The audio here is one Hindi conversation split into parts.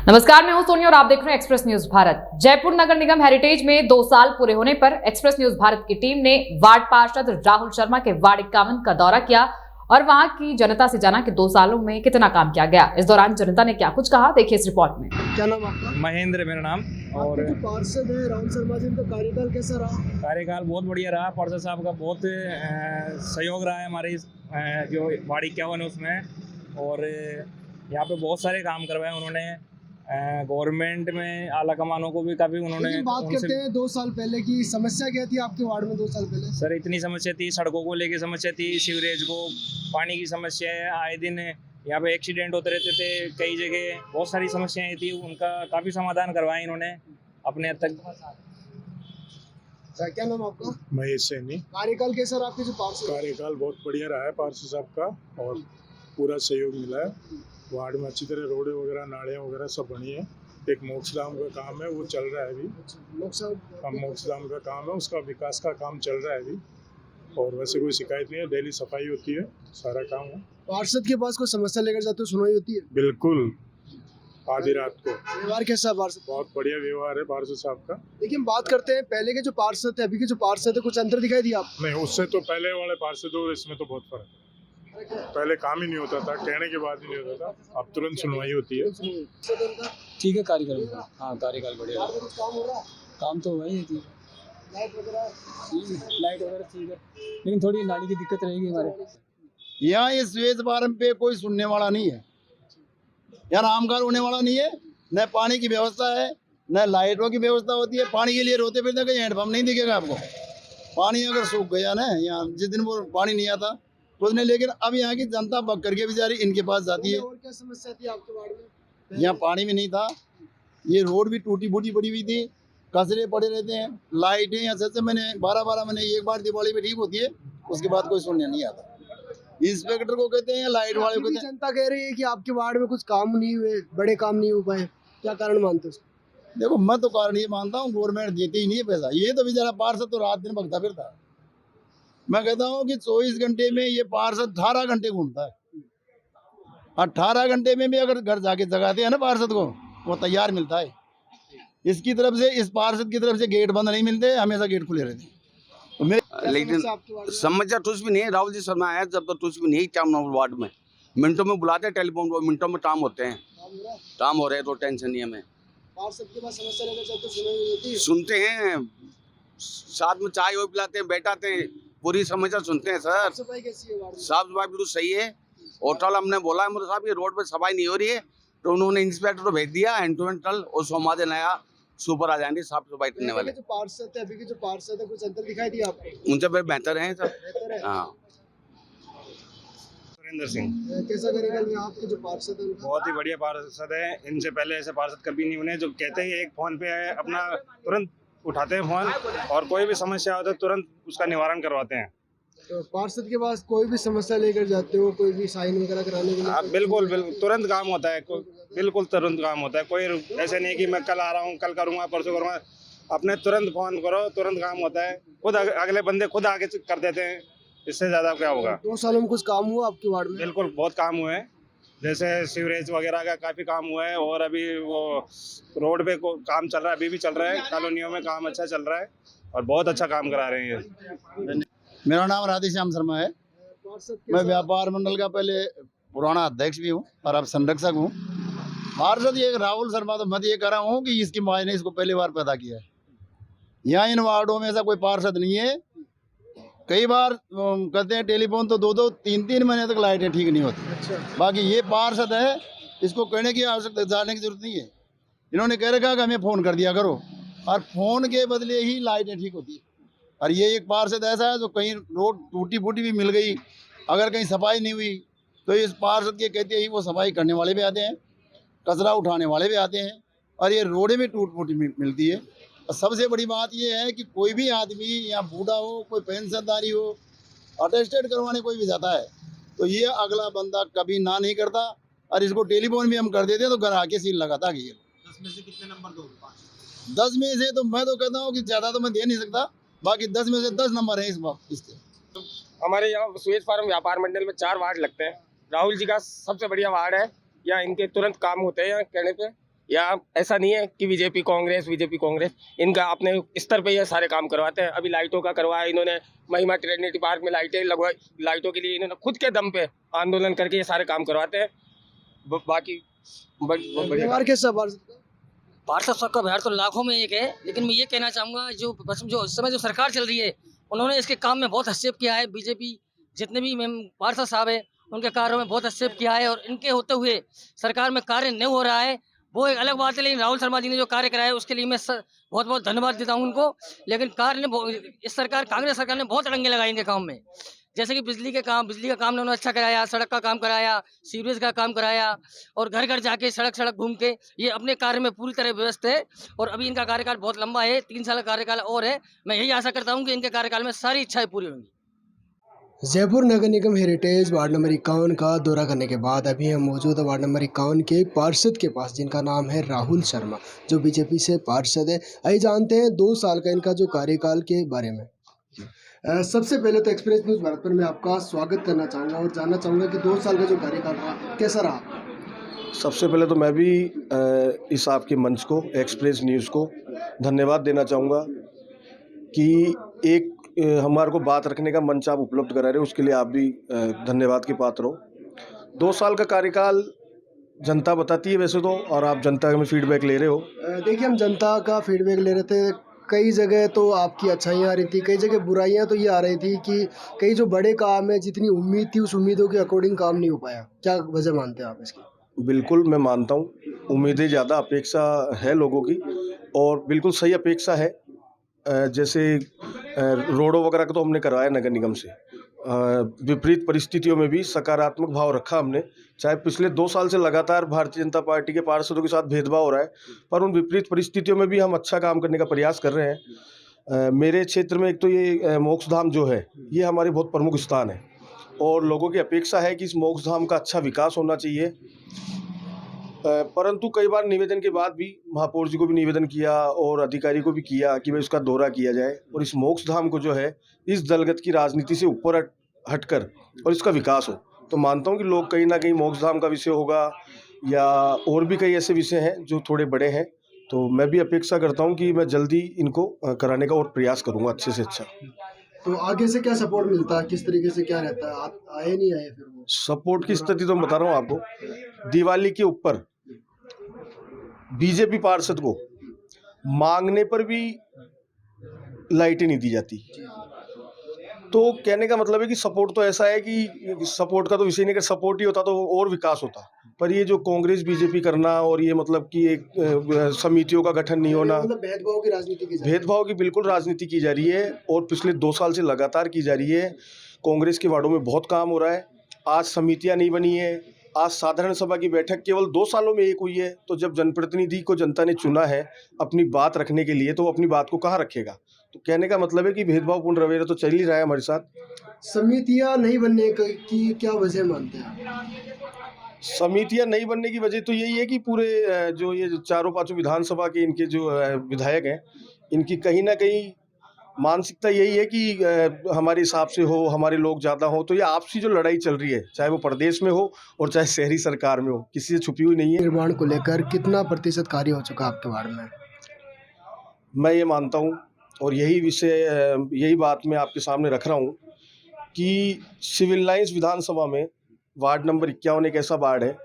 नमस्कार, मैं हूं सोनी और आप देख रहे हैं एक्सप्रेस न्यूज भारत। जयपुर नगर निगम हेरिटेज में 2 साल पूरे होने पर एक्सप्रेस न्यूज भारत की टीम ने वार्ड पार्षद राहुल शर्मा के वार्ड 51 का दौरा किया और वहां की जनता से जाना कि 2 सालों में कितना काम किया गया। इस दौरान जनता ने क्या कुछ कहा, देखिए इस रिपोर्ट में। क्या नाम आपका? महेंद्र मेरा नाम। और जो पार्षद है राहुल शर्मा जी, इनका कार्यकाल कैसा रहा? कार्यकाल बहुत बढ़िया रहा। पार्षद साहब का बहुत सहयोग रहा है हमारी जो वार्ड 51 है उसमें। और यहाँ पे बहुत सारे काम करवाए उन्होंने। गवर्नमेंट में आला कमानों को भी काफ़ी उन्होंने। बात करते हैं 2 साल पहले की, समस्या क्या थी आपके वार्ड में 2 साल पहले? सर इतनी समस्या थी, सड़कों को लेके समस्या थी, सीवरेज को, पानी की समस्या है। आए दिन यहाँ पे एक्सीडेंट होते रहते थे कई जगह, बहुत सारी समस्याएं थी। उनका काफ़ी समाधान करवाए इन्होंने अपने हद तक। क्या नाम आपका? महेश सैनी। कार्यकाल कैसा रहा आपके जो पार्षद? कार्यकाल बहुत बढ़िया रहा है पार्षद साहब का और पूरा सहयोग मिला है। वार्ड में अच्छी तरह रोडें वगैरह, नालियाँ वगैरह सब बनी है। एक मोक्षधाम का काम है, वो चल रहा है अभी। मोक्षधाम का काम है, उसका विकास का काम चल रहा है अभी। और वैसे कोई शिकायत नहीं है, डेली सफाई होती है, सारा काम है। पार्षद के पास कोई समस्या लेकर जाते हो, सुनवाई होती है? बिल्कुल, आधी रात को। व्यवहार कैसा है पार्षद? बहुत बढ़िया व्यवहार है पार्षद साहब का। लेकिन बात करते हैं पहले के जो पार्षद थे, अभी के जो पार्षद है, कुछ अंतर दिखाई दिया आप? नहीं, उससे तो पहले वाले पार्षद और इसमें तो बहुत फर्क है। पहले काम ही नहीं होता था, कहने के बाद ही नहीं होता था, अब तुरंत सुनवाई होती है। ठीक है, कार्यकाल हाँ कार्यकाल बढ़िया। कुछ काम हो रहा है? काम तो वही है, लाइट वगैरह? लाइट वगैरह ठीक है, लेकिन थोड़ी नाली की दिक्कत रहेगी हमारे यहाँ। ये श्वेत फार्म पे कोई सुनने वाला नहीं है, यहाँ नामकार होने वाला नहीं है। न पानी की व्यवस्था है, न लाइटों की व्यवस्था होती है। पानी के लिए रोते फिरते कहीं हैंडपम्प नहीं दिखेगा आपको। पानी अगर सूख गया ना, यहाँ जिस दिन वो पानी नहीं आता तो उसने, लेकिन अब यहाँ की जनता बक करके बेचारी इनके पास जाती है। और क्या समस्या थी आपके वार्ड में? यहाँ पानी भी नहीं था, ये रोड भी टूटी फूटी पड़ी हुई थी, कचरे पड़े रहते हैं। लाइटें यहाँ से मैंने 12 महीने एक बार दिवाली में ठीक होती है, उसके बाद कोई सुनने नहीं आता। इंस्पेक्टर को कहते हैं, लाइट वाले को कहते हैं। जनता कह रही है कि आपके वार्ड में कुछ काम नहीं हुए, बड़े काम नहीं हो पाए, क्या कारण मानते हो? देखो, मैं तो कारण ये मानता हूँ, गवर्नमेंट देती ही नहीं है पैसा। ये तो बेचारा पार्षद तो रात दिन भगता फिरता है। मैं कहता हूँ कि 24 घंटे में ये पार्षद 18 घंटे घूमता है। 18 घंटे में भी अगर घर जाके जगाते हैं ना पार्षद को, वो तैयार मिलता है। इसकी तरफ से, इस पार्षद की तरफ से गेट बंद नहीं मिलते, हमेशा गेट खुले रहते हैं। तो लेकिन समस्या कुछ भी नहीं है। राहुल जी शर्मा आया जब तो कुछ भी नहीं। टाउन वार्ड में मिनटों में बुलाते हैं, टेलीफोन पर मिनटों में काम होते हैं। काम हो रहे हैं तो टेंशन नहीं है हमें। पार्षद के पास समस्या लेकर जाते हो, सुनवाई होती है? सुनते हैं, साथ में चाय वो पिलाते हैं, बैठाते हैं, पूरी समस्या सुनते हैं। सर सफाई कैसी है वार्ड में? साफ सफाई बिल्कुल सही है। होटल हमने बोला है मुझे साहब, ये रोड पे सफाई नहीं हो रही है, तो उन्होंने इंस्पेक्टर को भेज दिया एंटोमेंटल, और सोमवार दिन नया सुपर आ जाएंगे साफ सफाई करने वाले। जो पार्षद है, अभी के जो पार्षद है, कुछ अंतर दिखाई दिया आपको? उनसे बेहतर है सब। बेहतर है? हाँ। सुरेंद्र सिंह कैसा कार्यकाल में आपके जो पार्षद है उनका? बहुत ही बढ़िया पार्षद है। इनसे पहले ऐसे पार्षद कभी नहीं उन्हें, जो कहते हैं एक फोन पे है अपना, तुरंत उठाते हैं फोन और कोई भी समस्या हो तो तुरंत उसका निवारण करवाते हैं। तो पार्षद के पास कोई भी समस्या लेकर जाते हो, कोई भी साइन वगैरह कराने के लिए? हाँ बिल्कुल बिल्कुल, तुरंत काम होता है। बिल्कुल तुरंत काम होता है। कोई ऐसे नहीं कि मैं कल आ रहा हूँ, कल करूँगा, परसों करूँगा। अपने तुरंत फोन करो, तुरंत काम होता है। खुद अगले बंदे खुद आगे कर देते हैं। इससे ज़्यादा क्या होगा? 2 सालों में कुछ काम हुआ आपके वार्ड में? बिल्कुल, बहुत काम हुए हैं। जैसे सीवरेज वगैरह का काफ़ी काम हुआ है, और अभी वो रोड पे काम चल रहा है, अभी भी चल रहा है। कॉलोनियों में काम अच्छा चल रहा है और बहुत अच्छा काम करा रहे हैं। मेरा नाम राधेश्याम शर्मा है। मैं व्यापार मंडल का पहले पुराना अध्यक्ष भी हूँ और अब संरक्षक हूँ। पार्षद ये राहुल शर्मा, तो मैं ये कह रहा हूँ कि इसकी माँ ने इसको पहली बार पैदा किया है। यहाँ इन वार्डों में ऐसा कोई पार्षद नहीं है। कई बार कहते हैं टेलीफोन, तो 2-2, 3-3 महीने तक लाइटें ठीक नहीं होती। अच्छा। बाकी ये पार्षद है, इसको कहने की आवश्यकता, जाने की जरूरत नहीं है। इन्होंने कह रखा कि हमें फ़ोन कर दिया करो, और फ़ोन के बदले ही लाइटें ठीक होती है। और ये एक पार्षद ऐसा है जो कहीं रोड टूटी फूटी भी मिल गई, अगर कहीं सफाई नहीं हुई तो इस पार्षद के कहते ही वो सफाई करने वाले भी आते हैं, कचरा उठाने वाले भी आते हैं, और ये रोडें भी टूट फूटी मिलती है। और सबसे बड़ी बात ये है कि कोई भी आदमी, या बूढ़ा हो, कोई पेंशनदारी हो, अटेस्टेड करवाने कोई भी जाता है, तो ये अगला बंदा कभी ना नहीं करता। और इसको टेलीफोन भी हम कर देते हैं तो घर आके सील लगाता कि 10 में से कितने नंबर दोगे? 10 में से तो मैं तो कहता हूँ कि ज़्यादा तो मैं दे नहीं सकता, बाकी 10 में से 10 नंबर है इस बात इसके। हमारे यहाँ स्वेत फार्म व्यापार मंडल में 4 वार्ड लगते हैं। राहुल जी का सबसे बढ़िया वार्ड है। यहाँ इनके तुरंत काम होते हैं यहाँ कहने पे। यहाँ ऐसा नहीं है कि बीजेपी कांग्रेस, इनका अपने स्तर पे ये सारे काम करवाते हैं। अभी लाइटों का करवाया इन्होंने, महिमा ट्रिनिटी पार्क में लाइटें लगवाई, लाइटों के लिए इन्होंने खुद के दम पे आंदोलन करके ये सारे काम करवाते हैं। बाकी व्यवहार कैसा पार्षद का? पार्षद सबका बिहार तो लाखों में एक है, लेकिन मैं ये कहना चाहूँगा जो इस समय जो सरकार चल रही है उन्होंने इसके काम में बहुत हस्तक्षेप किया है। बीजेपी जितने भी पार्षद साहब है उनके कार्यों में बहुत हस्तक्षेप किया है और इनके होते हुए सरकार में कार्य नहीं हो रहा है, वो एक अलग बात है। लेकिन राहुल शर्मा जी ने जो कार्य कराया है उसके लिए मैं बहुत बहुत धन्यवाद देता हूँ उनको। लेकिन कार्य ने इस सरकार कांग्रेस सरकार ने बहुत अड़ंगे लगाए इनके काम में, जैसे कि बिजली का काम उन्होंने अच्छा कराया, सड़क का काम कराया, सीवरेज का काम कराया और घर घर जाके सड़क घूम के ये अपने कार्य में पूरी तरह व्यस्त है। और अभी इनका कार्यकाल बहुत लंबा है, 3 साल का कार्यकाल और है। मैं यही आशा करता हूँ कि इनके कार्यकाल में सारी इच्छाएं पूरी होंगी। जयपुर नगर निगम हेरिटेज वार्ड नंबर 51 का दौरा करने के बाद अभी हम मौजूद है वार्ड नंबर 51 के पार्षद के पास, जिनका नाम है राहुल शर्मा, जो बीजेपी से पार्षद है। आइए जानते हैं 2 साल का इनका जो कार्यकाल के बारे में। सबसे पहले तो एक्सप्रेस न्यूज़ भारत पर मैं आपका स्वागत करना चाहूँगा और जानना चाहूँगा कि 2 साल का जो कार्यकाल रहा कैसा रहा। सबसे पहले तो मैं भी इस आपके मंच को, एक्सप्रेस न्यूज़ को धन्यवाद देना चाहूँगा कि एक हमारे को बात रखने का मंच आप उपलब्ध करा रहे हो, उसके लिए आप भी धन्यवाद के पात्र हो। 2 साल का कार्यकाल जनता बताती है वैसे तो, और आप जनता में फीडबैक ले रहे हो। देखिए, हम जनता का फीडबैक ले रहे थे। कई जगह तो आपकी अच्छाइयाँ आ रही थी, कई जगह बुराइयाँ तो ये आ रही थी कि कई जो बड़े काम है जितनी उम्मीद थी उस उम्मीदों के अकॉर्डिंग काम नहीं हो पाया। क्या वजह मानते हैं आप इसकी? बिल्कुल मैं मानता हूँ, उम्मीदें ज़्यादा, अपेक्षा है लोगों की, और बिल्कुल सही अपेक्षा है। जैसे रोडों वगैरह का तो हमने करवाया नगर निगम से, विपरीत परिस्थितियों में भी सकारात्मक भाव रखा हमने। चाहे पिछले 2 साल से लगातार भारतीय जनता पार्टी के पार्षदों के साथ भेदभाव हो रहा है, पर उन विपरीत परिस्थितियों में भी हम अच्छा काम करने का प्रयास कर रहे हैं। मेरे क्षेत्र में एक तो ये मोक्षधाम जो है ये हमारे बहुत प्रमुख स्थान है, और लोगों की अपेक्षा है कि इस मोक्षधाम का अच्छा विकास होना चाहिए। परंतु कई बार निवेदन के बाद भी महापौर जी को भी निवेदन किया और अधिकारी को भी किया कि भाई उसका दौरा किया जाए और इस मोक्षधाम को जो है इस दलगत की राजनीति से ऊपर हटकर और इसका विकास हो। तो मानता हूँ कि लोग कहीं ना कहीं मोक्षधाम का विषय होगा या और भी कई ऐसे विषय हैं जो थोड़े बड़े हैं, तो मैं भी अपेक्षा करता हूँ कि मैं जल्दी इनको कराने का और प्रयास करूँगा अच्छे से अच्छा। तो आगे से क्या सपोर्ट मिलता है, किस तरीके से क्या रहता है? आप आए नहीं आए? फिर वो सपोर्ट की स्थिति तो मैं बता रहा हूँ आपको। दिवाली के ऊपर बीजेपी पार्षद को मांगने पर भी लाइटें नहीं दी जाती, तो कहने का मतलब है कि सपोर्ट तो ऐसा है कि सपोर्ट का तो विषय नहीं, अगर सपोर्ट ही होता तो और विकास होता। पर ये जो कांग्रेस बीजेपी करना और ये मतलब कि एक समितियों का गठन नहीं होना, मतलब भेदभाव की राजनीति की भेदभाव की बिल्कुल राजनीति की जा रही है और पिछले 2 साल से लगातार की जा रही है। कांग्रेस के वार्डों में बहुत काम हो रहा है, आज समितियाँ नहीं बनी है, आज साधारण सभा की बैठक केवल 2 सालों में एक हुई है। तो जब जनप्रतिनिधि को जनता ने चुना है अपनी बात रखने के लिए, तो वो अपनी बात को कहाँ रखेगा? तो कहने का मतलब है कि भेदभावपूर्ण रवैया तो चल ही रहा है हमारे साथ। समितियाँ नहीं बनने की क्या वजह मानते हैं? समितियाँ नहीं बनने की वजह तो यही है कि पूरे जो ये 4-5 विधानसभा के इनके जो विधायक हैं, इनकी कहीं ना कहीं मानसिकता यही है कि हमारे हिसाब से हो, हमारे लोग ज़्यादा हो। तो ये आपसी जो लड़ाई चल रही है, चाहे वो प्रदेश में हो और चाहे शहरी सरकार में हो, किसी से छुपी हुई नहीं है। निर्माण को लेकर कितना प्रतिशत कार्य हो चुका आपके वार्ड में? मैं ये मानता हूँ और यही बात मैं आपके सामने रख रहा हूँ कि सिविल लाइंस विधानसभा में वार्ड नंबर 51 एक ऐसा वार्ड है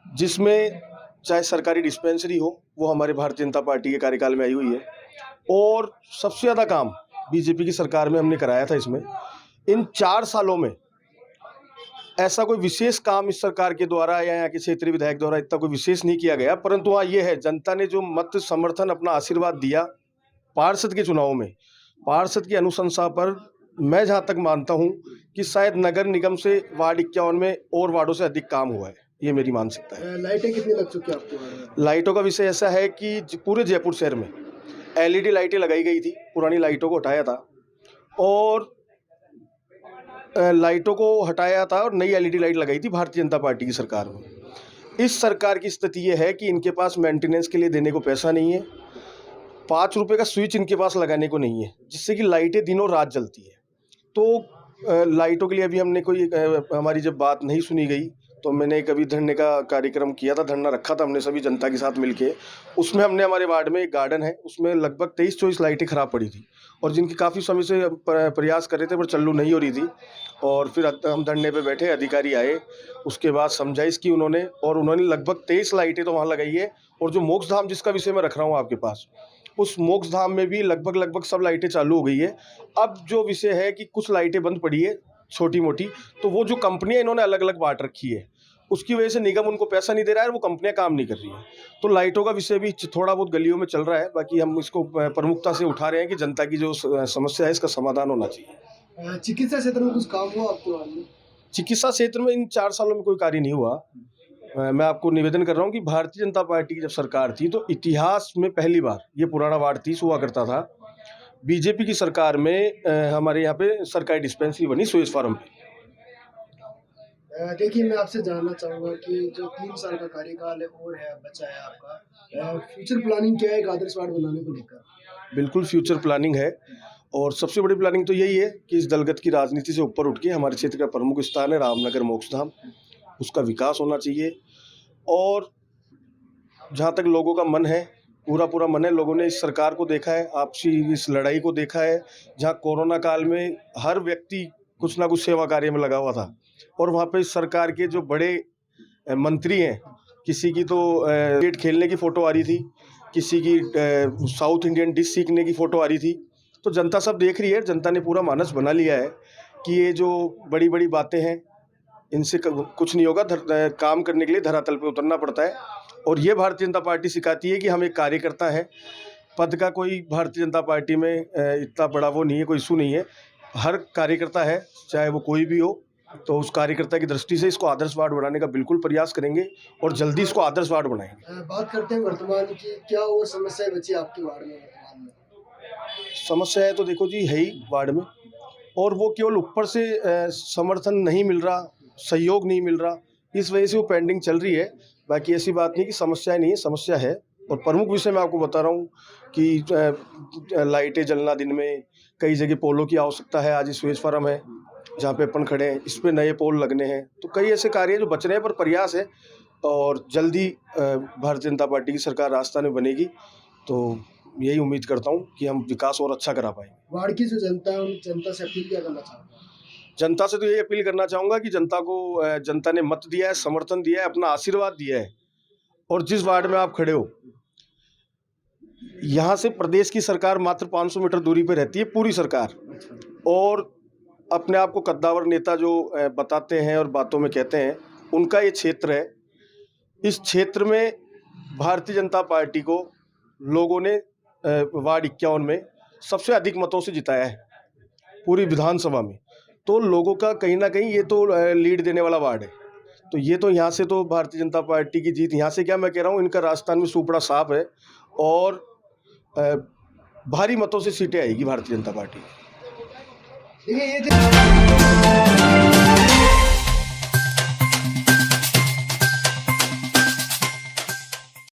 जिसमें चाहे सरकारी डिस्पेंसरी हो, वो हमारे भारतीय जनता पार्टी के कार्यकाल में आई हुई है, और सबसे ज़्यादा काम बीजेपी की सरकार में हमने कराया था। इसमें इन 4 सालों में ऐसा कोई विशेष काम इस सरकार के द्वारा या यहाँ के क्षेत्रीय विधायक द्वारा इतना कोई विशेष नहीं किया गया, परंतु हाँ ये है, जनता ने जो मत समर्थन अपना आशीर्वाद दिया पार्षद के चुनाव में, पार्षद की अनुशंसा पर मैं जहाँ तक मानता हूँ कि शायद नगर निगम से वार्ड 51 में और वार्डों से अधिक काम हुआ है, ये मेरी मानसिकता है। लाइटें कितनी लग चुकी है आपके वार्ड में? लाइटों का विषय ऐसा है कि पूरे जयपुर शहर में LED लाइटें लगाई गई थी, पुरानी लाइटों को हटाया था और नई LED लाइट लगाई थी भारतीय जनता पार्टी की सरकार में। इस सरकार की स्थिति ये है कि इनके पास मेंटेनेंस के लिए देने को पैसा नहीं है, 5 रुपये का स्विच इनके पास लगाने को नहीं है, जिससे कि लाइटें दिनों रात जलती है। तो लाइटों के लिए अभी हमने हमारी जब बात नहीं सुनी गई तो मैंने एक अभी धरने का कार्यक्रम किया था, धरना रखा था हमने सभी जनता के साथ मिलके। उसमें हमने हमारे वार्ड में एक गार्डन है, उसमें लगभग 23-24 लाइटें ख़राब पड़ी थी और जिनकी काफ़ी समय से प्रयास कर रहे थे पर चालू नहीं हो रही थी। और फिर हम धरने पे बैठे, अधिकारी आए, उसके बाद समझाइश की उन्होंने और उन्होंने लगभग 23 लाइटें तो वहाँ लगाई है। और जो मोक्ष धाम जिसका विषय मैं रख रहा हूँ आपके पास, उस मोक्ष धाम में भी लगभग सब लाइटें चालू हो गई है। अब जो विषय है कि कुछ लाइटें बंद पड़ी है छोटी मोटी, तो वो जो कंपनियां इन्होंने अलग अलग बांट रखी है, उसकी वजह से निगम उनको पैसा नहीं दे रहा है और वो कंपनियां काम नहीं कर रही है। तो लाइटों का विषय भी थोड़ा बहुत गलियों में चल रहा है। बाकी हम इसको प्रमुखता से उठा रहे हैं कि जनता की जो समस्या है इसका समाधान होना चाहिए। चिकित्सा क्षेत्र में कुछ काम हुआ आपके वार्ड में? चिकित्सा क्षेत्र में इन 4 सालों में कोई कार्य नहीं हुआ। मैं आपको निवेदन कर रहा हूँ कि भारतीय जनता पार्टी की जब सरकार थी तो इतिहास में पहली बार, ये पुराना वार्ड 30 हुआ करता था, बीजेपी की सरकार में हमारे यहाँ पे सरकारी डिस्पेंसरी बनी सुएज फार्म पे। देखिए, मैं आपसे जानना चाहूँगा कि जो 3 साल का कार्यकाल है और है बचा है आपका, फ्यूचर प्लानिंग क्या है एक आदर्श वार्ड बनाने को लेकर? बिल्कुल फ्यूचर प्लानिंग है और सबसे बड़ी प्लानिंग तो यही है कि इस दलगत की राजनीति से ऊपर उठ के हमारे क्षेत्र का प्रमुख स्थान है रामनगर मोक्षधाम, उसका विकास होना चाहिए। और जहाँ तक लोगों का मन है, पूरा मन है, लोगों ने इस सरकार को देखा है, आपसी इस लड़ाई को देखा है, जहाँ कोरोना काल में हर व्यक्ति कुछ ना कुछ सेवा कार्य में लगा हुआ था और वहाँ पे इस सरकार के जो बड़े मंत्री हैं, किसी की तो क्रिकेट खेलने की फ़ोटो आ रही थी, किसी की साउथ इंडियन डिश सीखने की फ़ोटो आ रही थी। तो जनता सब देख रही है, जनता ने पूरा मानस बना लिया है कि ये जो बड़ी बड़ी बातें हैं इनसे कुछ नहीं होगा। काम करने के लिए धरातल पे उतरना पड़ता है और ये भारतीय जनता पार्टी सिखाती है कि हम एक कार्यकर्ता है। पद का कोई भारतीय जनता पार्टी में इतना बड़ा वो नहीं है, कोई इशू नहीं है। हर कार्यकर्ता है, चाहे वो कोई भी हो, तो उस कार्यकर्ता की दृष्टि से इसको आदर्श वार्ड बनाने का बिल्कुल प्रयास करेंगे और जल्दी इसको आदर्श वार्ड बनाएंगे। बात करते हैं वर्तमान की, क्या और समस्याएं बची आपके वार्ड में वर्तमान में? समस्या है तो देखो जी है ही वार्ड में, और वो केवल ऊपर से समर्थन नहीं मिल रहा, सहयोग नहीं मिल रहा, इस वजह से वो पेंडिंग चल रही है। बाकी ऐसी बात नहीं कि समस्या नहीं है, समस्या है। और प्रमुख विषय मैं आपको बता रहा हूँ कि लाइटें जलना दिन में, कई जगह पोलों की आवश्यकता है। आज सुएज फार्म है जहाँ पे अपन खड़े हैं, इस पे नए पोल लगने हैं। तो कई ऐसे कार्य हैं जो बच रहे हैं, पर प्रयास है और जल्दी भारतीय जनता पार्टी की सरकार राजस्थान में बनेगी। तो यही उम्मीद करता हूँ कि हम विकास और अच्छा करा पाएंगे। वार्ड की जो जनता है, उन जनता से अपील क्या करना चाहूँगा? जनता से तो यही अपील करना चाहूँगा कि जनता ने मत दिया है, समर्थन दिया है, अपना आशीर्वाद दिया है। और जिस वार्ड में आप खड़े हो, यहाँ से प्रदेश की सरकार मात्र 500 मीटर दूरी पर रहती है, पूरी सरकार। और अपने आप को कद्दावर नेता जो बताते हैं और बातों में कहते हैं, उनका ये क्षेत्र है। इस क्षेत्र में भारतीय जनता पार्टी को लोगों ने वार्ड 51 में सबसे अधिक मतों से जिताया है पूरी विधानसभा में। तो लोगों का कहीं ना कहीं ये तो लीड देने वाला वार्ड है। तो ये तो यहाँ से तो भारतीय जनता पार्टी की जीत, यहाँ से क्या मैं कह रहा हूँ, इनका राजस्थान में सुपड़ा साफ है और भारी मतों से सीटें आएगी भारतीय जनता पार्टी। देखिए, ये